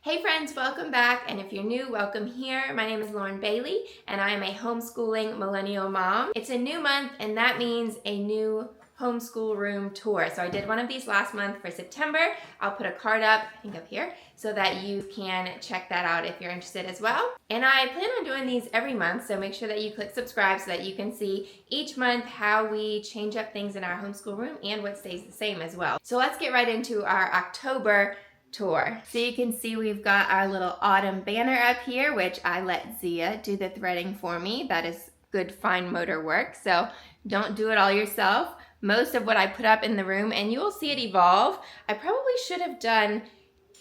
Hey friends, welcome back, and if you're new, welcome here. My name is Lauren Bailey, and I am a homeschooling millennial mom. It's a new month, and that means a new homeschool room tour. So I did one of these last month for September. I'll put a card up, I think up here, so that you can check that out if you're interested as well. And I plan on doing these every month, so make sure that you click subscribe so that you can see each month how we change up things in our homeschool room and what stays the same as well. So let's get right into our October tour. So you can see we've got our little autumn banner up here, which I let Zia do the threading for me. That is good fine motor work, so don't do it all yourself. Most of what I put up in the room, and you will see it evolve. I probably should have done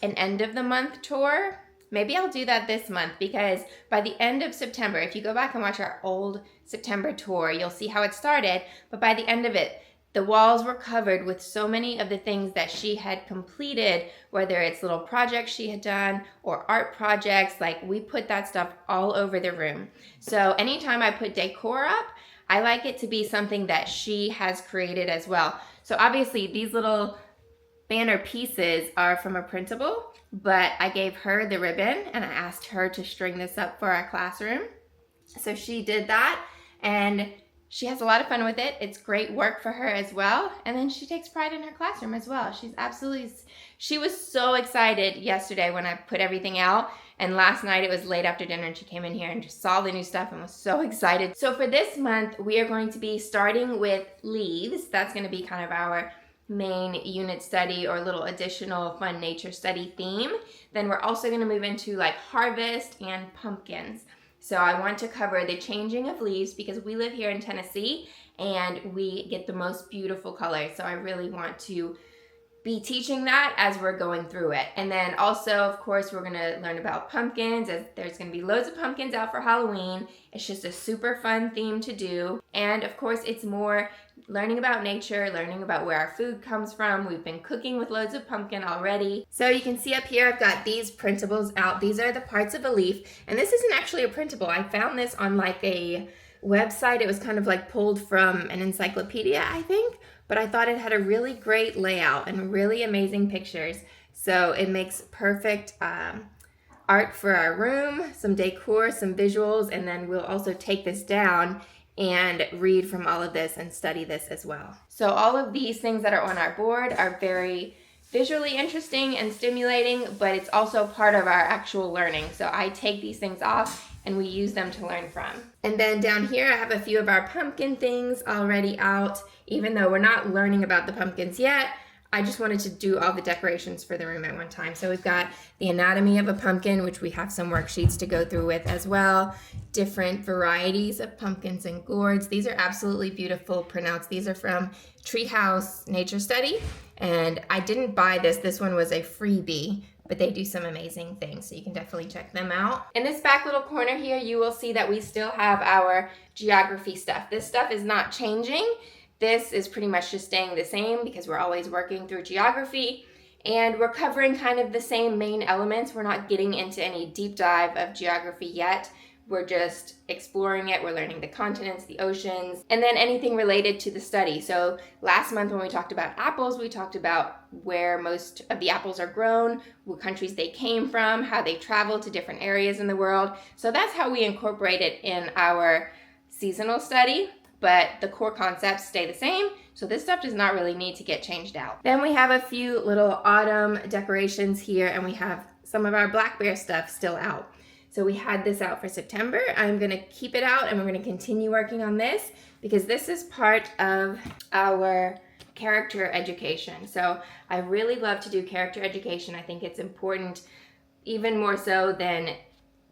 an end of the month tour. Maybe I'll do that this month, because by the end of September, if you go back and watch our old September tour, you'll see how it started, but by the end of it, the walls were covered with so many of the things that she had completed, whether it's little projects she had done or art projects. Like, we put that stuff all over the room. So anytime I put decor up, I like it to be something that she has created as well. So obviously these little banner pieces are from a printable, but I gave her the ribbon and I asked her to string this up for our classroom. So she did that, and she has a lot of fun with it. It's great work for her as well. And then she takes pride in her classroom as well. She was so excited yesterday when I put everything out. And last night it was late after dinner and she came in here and just saw the new stuff and was so excited. So for this month, we are going to be starting with leaves. That's going to be kind of our main unit study or little additional fun nature study theme. Then we're also going to move into like harvest and pumpkins. So I want to cover the changing of leaves because we live here in Tennessee and we get the most beautiful colors. So I really want to be teaching that as we're going through it. And then also, of course, we're going to learn about pumpkins, as there's going to be loads of pumpkins out for Halloween. It's just a super fun theme to do. And of course, it's more learning about nature, learning about where our food comes from. We've been cooking with loads of pumpkin already. So you can see up here, I've got these printables out. These are the parts of a leaf. And this isn't actually a printable. I found this on like a website. It was kind of like pulled from an encyclopedia, I think. But I thought it had a really great layout and really amazing pictures. So it makes perfect art for our room, some decor, some visuals, and then we'll also take this down and read from all of this and study this as well. So all of these things that are on our board are very visually interesting and stimulating, but it's also part of our actual learning. So I take these things off and we use them to learn from. And then down here, I have a few of our pumpkin things already out. Even though we're not learning about the pumpkins yet, I just wanted to do all the decorations for the room at one time. So we've got the anatomy of a pumpkin, which we have some worksheets to go through with as well. Different varieties of pumpkins and gourds. These are absolutely beautiful printouts. These are from Treehouse Nature Study. And I didn't buy this. This one was a freebie, but they do some amazing things, so you can definitely check them out. In this back little corner here, you will see that we still have our geography stuff. This stuff is not changing. This is pretty much just staying the same because we're always working through geography, and we're covering kind of the same main elements. We're not getting into any deep dive of geography yet. We're just exploring it. We're learning the continents, the oceans, and then anything related to the study. So last month when we talked about apples, we talked about where most of the apples are grown, what countries they came from, how they travel to different areas in the world. So that's how we incorporate it in our seasonal study, but the core concepts stay the same. So this stuff does not really need to get changed out. Then we have a few little autumn decorations here, and we have some of our black bear stuff still out. So we had this out for September. I'm gonna keep it out and we're gonna continue working on this because this is part of our character education. So I really love to do character education. I think it's important, even more so than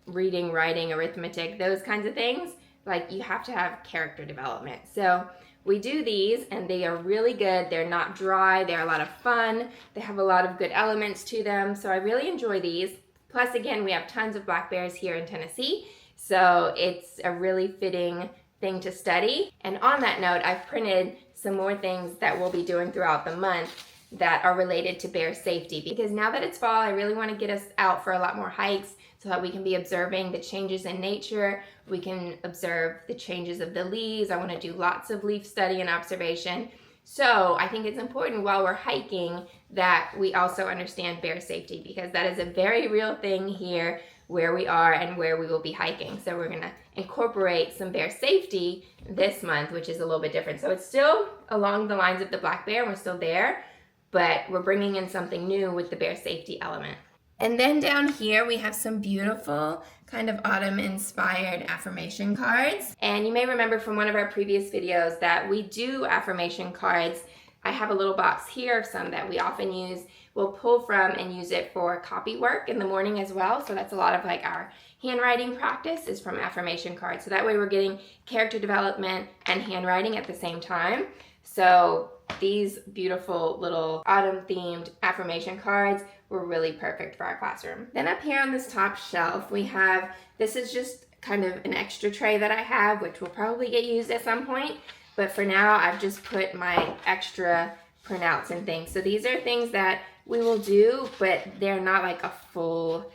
reading, writing, arithmetic, those kinds of things. Like, you have to have character development. So we do these and they are really good. They're not dry, they're a lot of fun. They have a lot of good elements to them. So I really enjoy these. Plus, again, we have tons of black bears here in Tennessee, so it's a really fitting thing to study. And on that note, I've printed some more things that we'll be doing throughout the month that are related to bear safety. Because now that it's fall, I really want to get us out for a lot more hikes so that we can be observing the changes in nature. We can observe the changes of the leaves. I want to do lots of leaf study and observation. So I think it's important while we're hiking that we also understand bear safety, because that is a very real thing here where we are and where we will be hiking. So we're gonna incorporate some bear safety this month, which is a little bit different. So it's still along the lines of the black bear, we're still there, but we're bringing in something new with the bear safety element. And then down here we have some beautiful kind of autumn inspired affirmation cards. And you may remember from one of our previous videos that we do affirmation cards. I have a little box here of some that we often use. We'll pull from and use it for copy work in the morning as well. So that's a lot of like our handwriting practice is from affirmation cards. So that way we're getting character development and handwriting at the same time. So these beautiful little autumn themed affirmation cards were really perfect for our classroom. Then up here on this top shelf, we have, this is just kind of an extra tray that I have, which will probably get used at some point. But for now, I've just put my extra printouts and things. So these are things that we will do, but they're not like a full,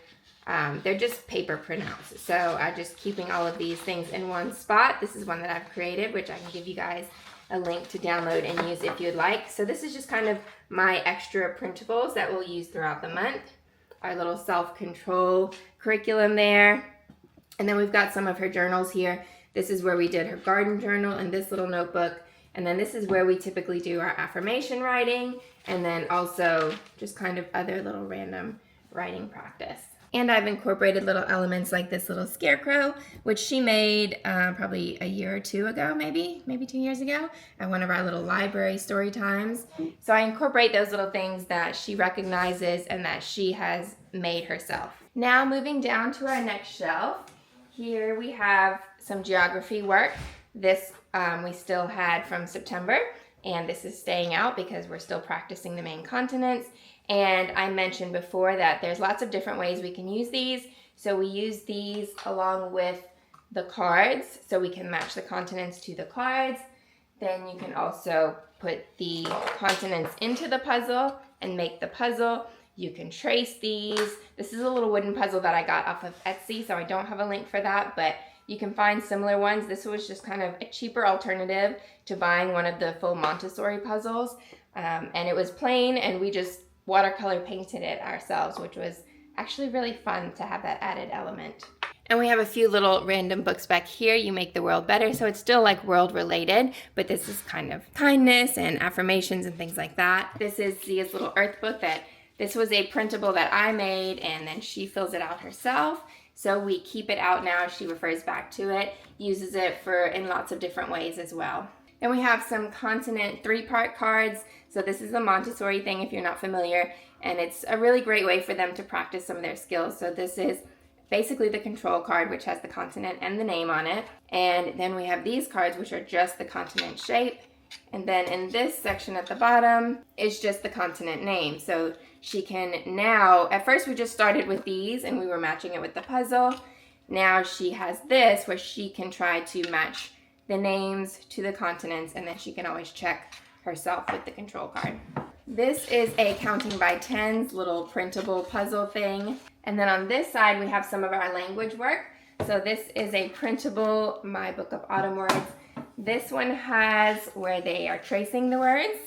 they're just paper printouts. So I'm just keeping all of these things in one spot. This is one that I've created, which I can give you guys a link to download and use if you'd like. So this is just kind of my extra printables that we'll use throughout the month. Our little self-control curriculum there. And then we've got some of her journals here. This is where we did her garden journal and this little notebook. And then this is where we typically do our affirmation writing, and then also just kind of other little random writing practice. And I've incorporated little elements like this little scarecrow, which she made probably a year or two ago, maybe 2 years ago, at one of our little library story times. So I incorporate those little things that she recognizes and that she has made herself. Now moving down to our next shelf, here we have some geography work. This we still had from September, and this is staying out because we're still practicing the main continents. And I mentioned before that there's lots of different ways we can use these. So we use these along with the cards, so we can match the continents to the cards. Then you can also put the continents into the puzzle and make the puzzle. You can trace these. This is a little wooden puzzle that I got off of Etsy, so I don't have a link for that, but you can find similar ones. This was just kind of a cheaper alternative to buying one of the full Montessori puzzles. And it was plain, and we just watercolor painted it ourselves, which was actually really fun to have that added element. And we have a few little random books back here. You Make the World Better. So it's still like world related, but this is kind of kindness and affirmations and things like that. This is Zia's little earth book this was a printable that I made, and then she fills it out herself. So we keep it out now. She refers back to it, uses it in lots of different ways as well. Then we have some continent 3-part cards. So this is a Montessori thing if you're not familiar, and it's a really great way for them to practice some of their skills. So this is basically the control card, which has the continent and the name on it. And then we have these cards, which are just the continent shape. And then in this section at the bottom is just the continent name. So she can now, at first we just started with these and we were matching it with the puzzle. Now she has this where she can try to match the names to the continents, and then she can always check herself with the control card. This is a counting by tens little printable puzzle thing. And then on this side we have some of our language work. So this is a printable My Book of Autumn Words. This one has where they are tracing the words,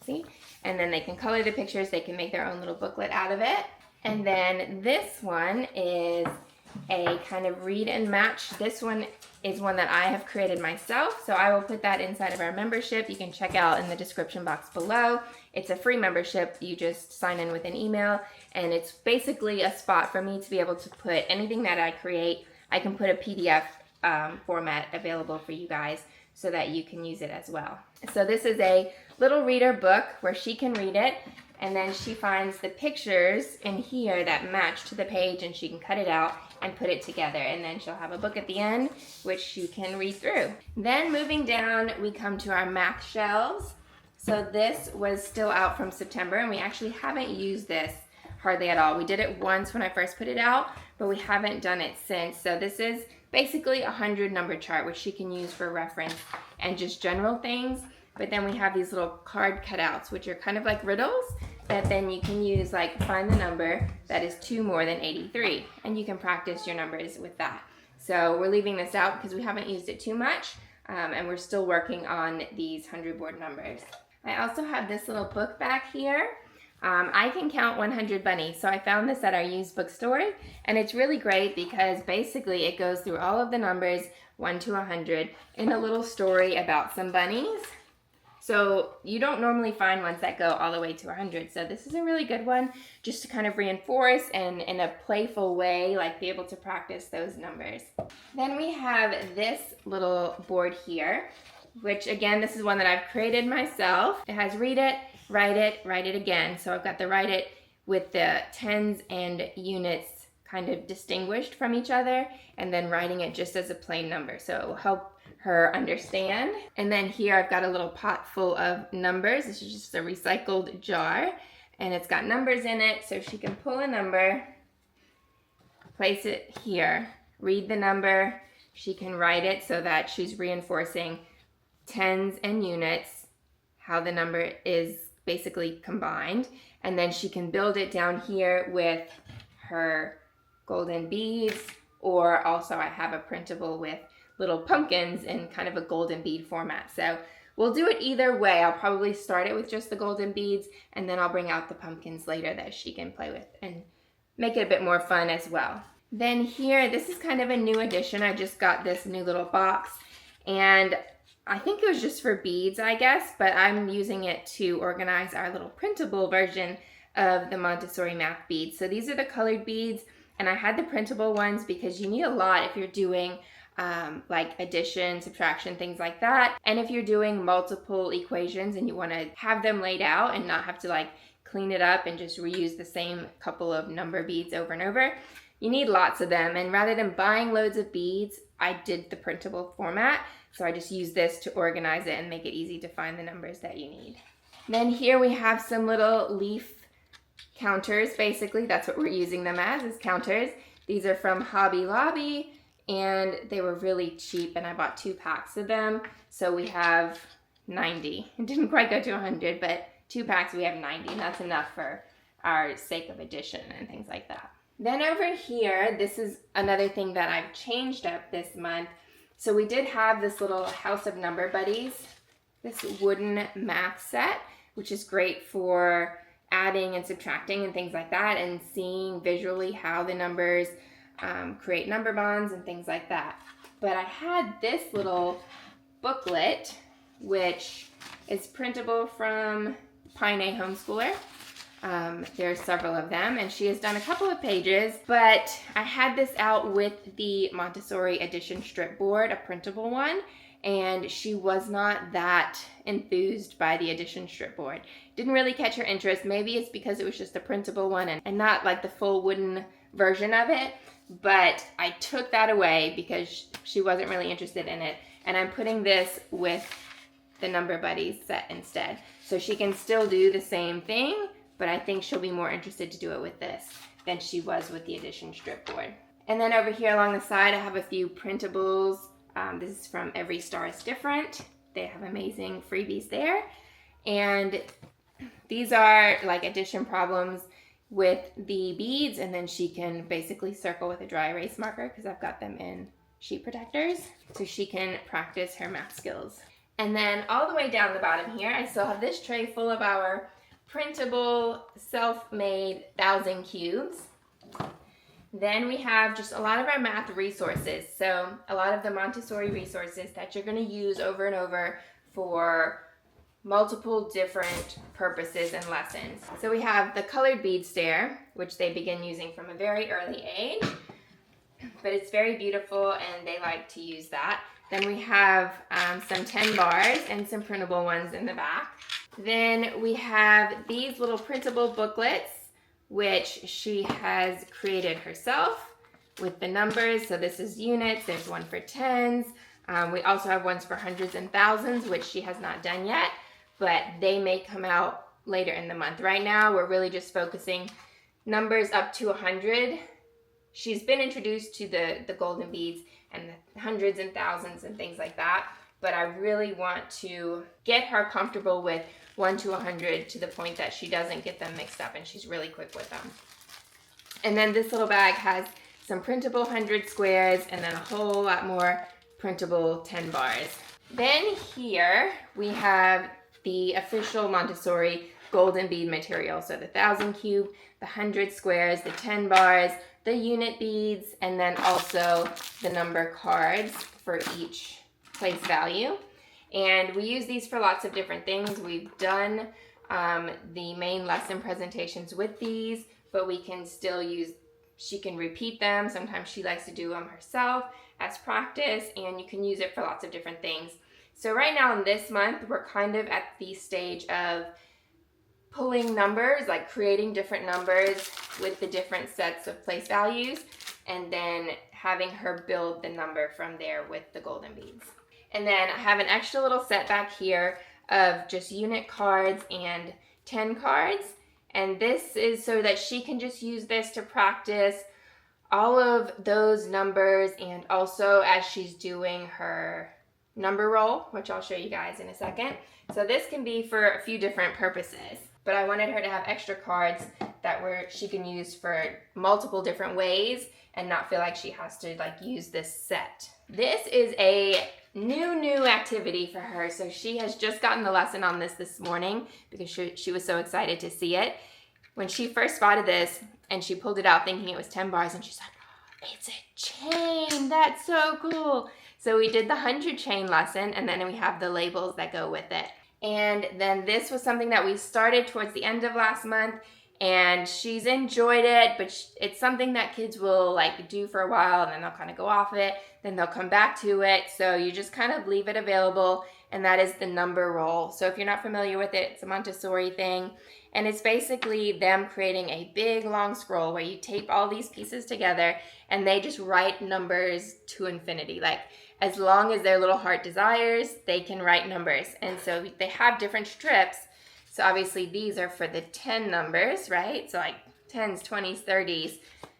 see? And then they can color the pictures, they can make their own little booklet out of it. And then this one is a kind of read and match. This one is one that I have created myself, so I will put that inside of our membership. You can check out in the description box below. It's a free membership. You just sign in with an email, and it's basically a spot for me to be able to put anything that I create. I can put a PDF format available for you guys so that you can use it as well. So this is a little reader book where she can read it, and then she finds the pictures in here that match to the page, and she can cut it out and put it together, and then she'll have a book at the end which she can read through. Then moving down, we come to our math shelves. So this was still out from September, and we actually haven't used this hardly at all. We did it once when I first put it out, but we haven't done it since. So this is basically a 100 number chart which she can use for reference and just general things. But then we have these little card cutouts, which are kind of like riddles that then you can use, like find the number that is 2 more than 83, and you can practice your numbers with that. So we're leaving this out because we haven't used it too much, and we're still working on these 100 board numbers. I also have this little book back here. I can count 100 bunnies. So I found this at our used bookstore, and it's really great because basically it goes through all of the numbers 1 to 100 in a little story about some bunnies. So you don't normally find ones that go all the way to 100. So this is a really good one just to kind of reinforce and in a playful way, like be able to practice those numbers. Then we have this little board here, which again, this is one that I've created myself. It has read it, write it again. So I've got the write it with the tens and units kind of distinguished from each other, and then writing it just as a plain number. So it will help her understand. And then here I've got a little pot full of numbers. This is just a recycled jar, and it's got numbers in it, so she can pull a number, place it here, read the number. She can write it so that she's reinforcing tens and units, how the number is basically combined. And then she can build it down here with her golden beads, or also I have a printable with little pumpkins in kind of a golden bead format. So we'll do it either way. I'll probably start it with just the golden beads, and then I'll bring out the pumpkins later that she can play with and make it a bit more fun as well. Then here, this is kind of a new addition. I just got this new little box, and I think it was just for beads, I guess, but I'm using it to organize our little printable version of the Montessori math beads. So these are the colored beads, and I had the printable ones because you need a lot if you're doing like addition, subtraction, things like that. And if you're doing multiple equations and you want to have them laid out and not have to like clean it up and just reuse the same couple of number beads over and over, you need lots of them. And rather than buying loads of beads, I did the printable format. So I just use this to organize it and make it easy to find the numbers that you need. Then here we have some little leaf counters. Basically, that's what we're using them as, is counters. These are from Hobby Lobby, and they were really cheap, and I bought 2 packs of them. So we have 90. It didn't quite go to 100, but 2 packs we have 90, and that's enough for our sake of addition and things like that. Then over here, this is another thing that I've changed up this month. So we did have this little House of Number Buddies, this wooden math set, which is great for adding and subtracting and things like that, and seeing visually how the numbers create number bonds and things like that. But I had this little booklet, which is printable from Pine A Homeschooler. There's several of them, and she has done a couple of pages, but I had this out with the Montessori edition strip board, a printable one, and she was not that enthused by the edition strip board. Didn't really catch her interest. Maybe it's because it was just a printable one and not like the full wooden version of it, but I took that away because she wasn't really interested in it, and I'm putting this with the Number Buddies set instead. So she can still do the same thing, but I think she'll be more interested to do it with this than she was with the edition strip board. And then over here along the side, I have a few printables. This is from Every Star is Different. They have amazing freebies there. And these are like addition problems with the beads, and then she can basically circle with a dry erase marker because I've got them in sheet protectors, so she can practice her math skills. And then all the way down the bottom here, I still have this tray full of our printable, self-made 1,000 cubes. Then we have just a lot of our math resources. So a lot of the Montessori resources that you're going to use over and over for multiple different purposes and lessons. So we have the colored bead stair, which they begin using from a very early age, but it's very beautiful and they like to use that. Then we have some 10 bars and some printable ones in the back. Then we have these little printable booklets, which she has created herself with the numbers. So this is units, there's one for tens. We also have ones for hundreds and thousands, which she has not done yet, but they may come out later in the month. Right now, we're really just focusing numbers up to 100. She's been introduced to the golden beads and the hundreds and thousands and things like that, but I really want to get her comfortable with 1 to 100 to the point that she doesn't get them mixed up and she's really quick with them. And then this little bag has some printable 100 squares and then a whole lot more printable 10 bars. Then here we have the official Montessori golden bead material. So the 1,000 cube, the 100 squares, the 10 bars, the unit beads, and then also the number cards for each place value. And we use these for lots of different things. We've done the main lesson presentations with these, but we can still use, she can repeat them. Sometimes she likes to do them herself as practice, and you can use it for lots of different things. So right now in this month, we're kind of at the stage of pulling numbers, like creating different numbers with the different sets of place values, and then having her build the number from there with the golden beads. And then I have an extra little set back here of just unit cards and 10 cards. And this is so that she can just use this to practice all of those numbers, and also as she's doing her number roll, which I'll show you guys in a second. So this can be for a few different purposes, but I wanted her to have extra cards that she can use for multiple different ways and not feel like she has to like use this set. This is a new activity for her. So she has just gotten the lesson on this morning because she was so excited to see it. When she first spotted this and she pulled it out thinking it was 10 bars, and she's like, oh, it's a chain, that's so cool. So we did the 100 chain lesson, and then we have the labels that go with it. And then this was something that we started towards the end of last month, and she's enjoyed it, but it's something that kids will like do for a while, and then they'll kind of go off it, then they'll come back to it. So you just kind of leave it available, and that is the number roll. So if you're not familiar with it, it's a Montessori thing, and it's basically them creating a big long scroll where you tape all these pieces together, and they just write numbers to infinity. Like as long as their little heart desires, they can write numbers. And so they have different strips. So obviously these are for the 10 numbers, right? So like 10s, 20s, 30s.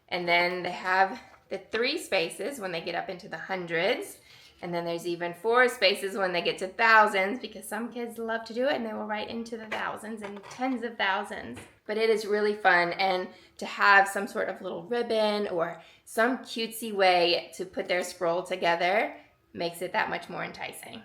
And then they have the 3 spaces when they get up into the hundreds. And then there's even 4 spaces when they get to thousands, because some kids love to do it and they will write into the thousands and tens of thousands. But it is really fun, and to have some sort of little ribbon or some cutesy way to put their scroll together makes it that much more enticing.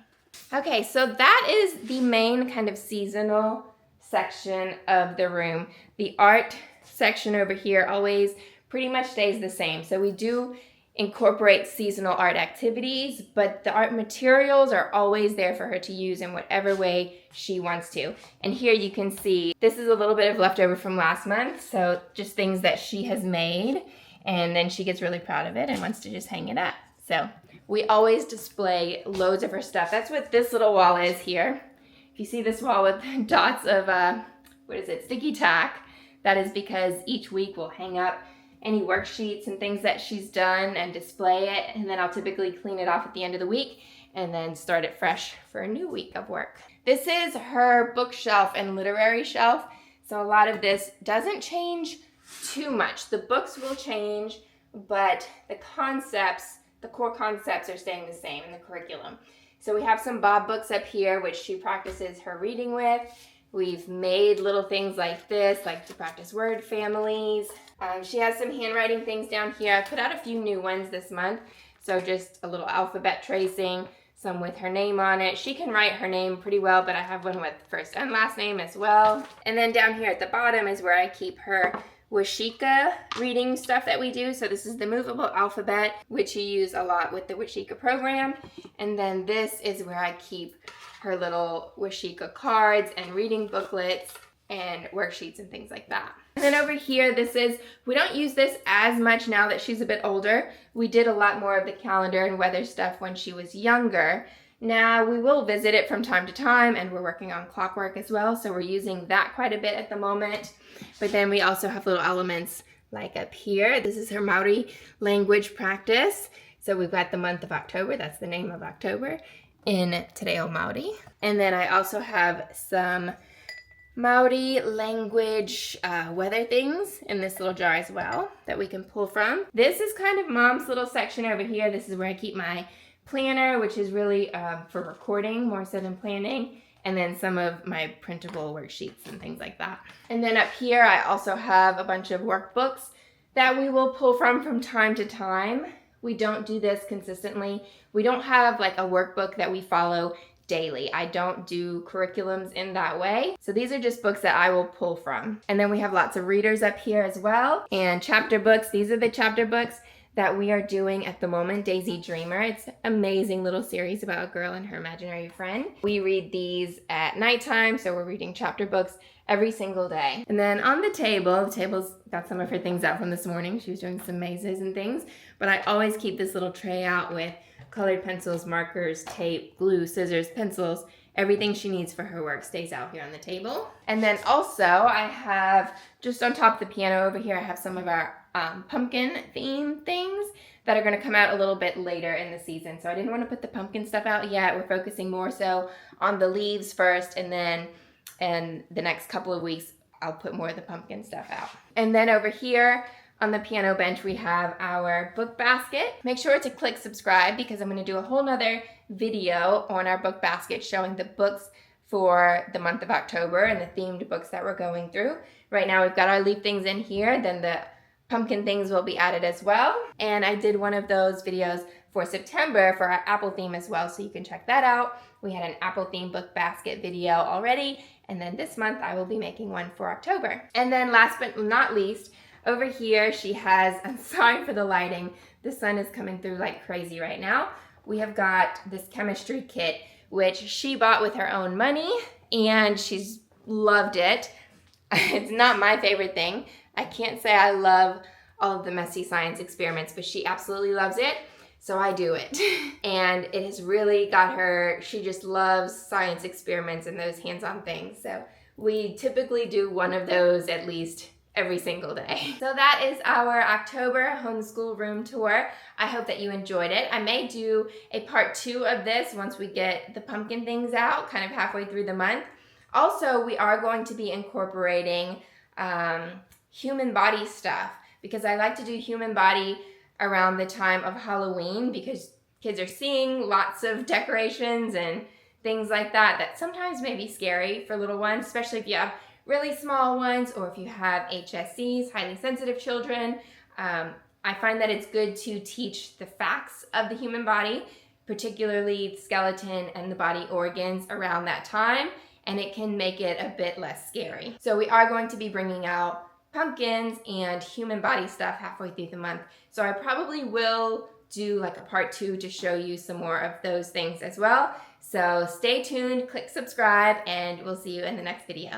Okay, so that is the main kind of seasonal section of the room. The art section over here always pretty much stays the same. So we do incorporate seasonal art activities, but the art materials are always there for her to use in whatever way she wants to. And here you can see this is a little bit of leftover from last month, so just things that she has made, and then she gets really proud of it and wants to just hang it up. So we always display loads of her stuff. That's what this little wall is here. If you see this wall with dots of sticky tack, that is because each week we'll hang up any worksheets and things that she's done and display it, and then I'll typically clean it off at the end of the week and then start it fresh for a new week of work. This is her bookshelf and literary shelf, so a lot of this doesn't change too much. The books will change, but the core concepts are staying the same in the curriculum. So we have some Bob books up here, which she practices her reading with. We've made little things like this, like to practice word families. She has some handwriting things down here. I put out a few new ones this month. So just a little alphabet tracing, some with her name on it. She can write her name pretty well, but I have one with first and last name as well. And then down here at the bottom is where I keep her Washika reading stuff that we do. So this is the movable alphabet, which you use a lot with the Washika program. And then this is where I keep her little Washika cards and reading booklets and worksheets and things like that. And then over here, we don't use this as much now that she's a bit older. We did a lot more of the calendar and weather stuff when she was younger. Now we will visit it from time to time, and we're working on clockwork as well, so we're using that quite a bit at the moment. But then we also have little elements like up here. This is her Maori language practice. So we've got the month of October, that's the name of October, in Te Reo Maori. And then I also have some Maori language weather things in this little jar as well that we can pull from. This is kind of Mom's little section over here. This is where I keep my planner, which is really for recording more so than planning, and then some of my printable worksheets and things like that. And then up here I also have a bunch of workbooks that we will pull from time to time. We don't do this consistently. We don't have like a workbook that we follow daily. I don't do curriculums in that way. So these are just books that I will pull from. And then we have lots of readers up here as well. And chapter books, these are the chapter books that we are doing at the moment, Daisy Dreamer. It's an amazing little series about a girl and her imaginary friend. We read these at nighttime, so we're reading chapter books every single day. And then on the table's got some of her things out from this morning. She was doing some mazes and things, but I always keep this little tray out with colored pencils, markers, tape, glue, scissors, pencils. Everything she needs for her work stays out here on the table. And then also I have, just on top of the piano over here, I have some of our pumpkin theme things that are gonna come out a little bit later in the season. So I didn't wanna put the pumpkin stuff out yet. We're focusing more so on the leaves first, and then in the next couple of weeks, I'll put more of the pumpkin stuff out. And then over here, on the piano bench, we have our book basket. Make sure to click subscribe because I'm gonna do a whole nother video on our book basket showing the books for the month of October and the themed books that we're going through. Right now we've got our leaf things in here, then the pumpkin things will be added as well. And I did one of those videos for September for our apple theme as well, so you can check that out. We had an apple theme book basket video already, and then this month I will be making one for October. And then last but not least, over here, she has, I'm sorry for the lighting, the sun is coming through like crazy right now. We have got this chemistry kit, which she bought with her own money, and she's loved it. It's not my favorite thing. I can't say I love all of the messy science experiments, but she absolutely loves it, so I do it. And it has really got her, she just loves science experiments and those hands-on things. So we typically do one of those at least every single day. So that is our October homeschool room tour. I hope that you enjoyed it. I may do a part 2 of this once we get the pumpkin things out, kind of halfway through the month. Also, we are going to be incorporating human body stuff because I like to do human body around the time of Halloween because kids are seeing lots of decorations and things like that that sometimes may be scary for little ones, especially if you have really small ones or if you have HSCs, highly sensitive children. I find that it's good to teach the facts of the human body, particularly the skeleton and the body organs around that time, and it can make it a bit less scary. So we are going to be bringing out pumpkins and human body stuff halfway through the month. So I probably will do like a part 2 to show you some more of those things as well. So stay tuned, click subscribe, and we'll see you in the next video.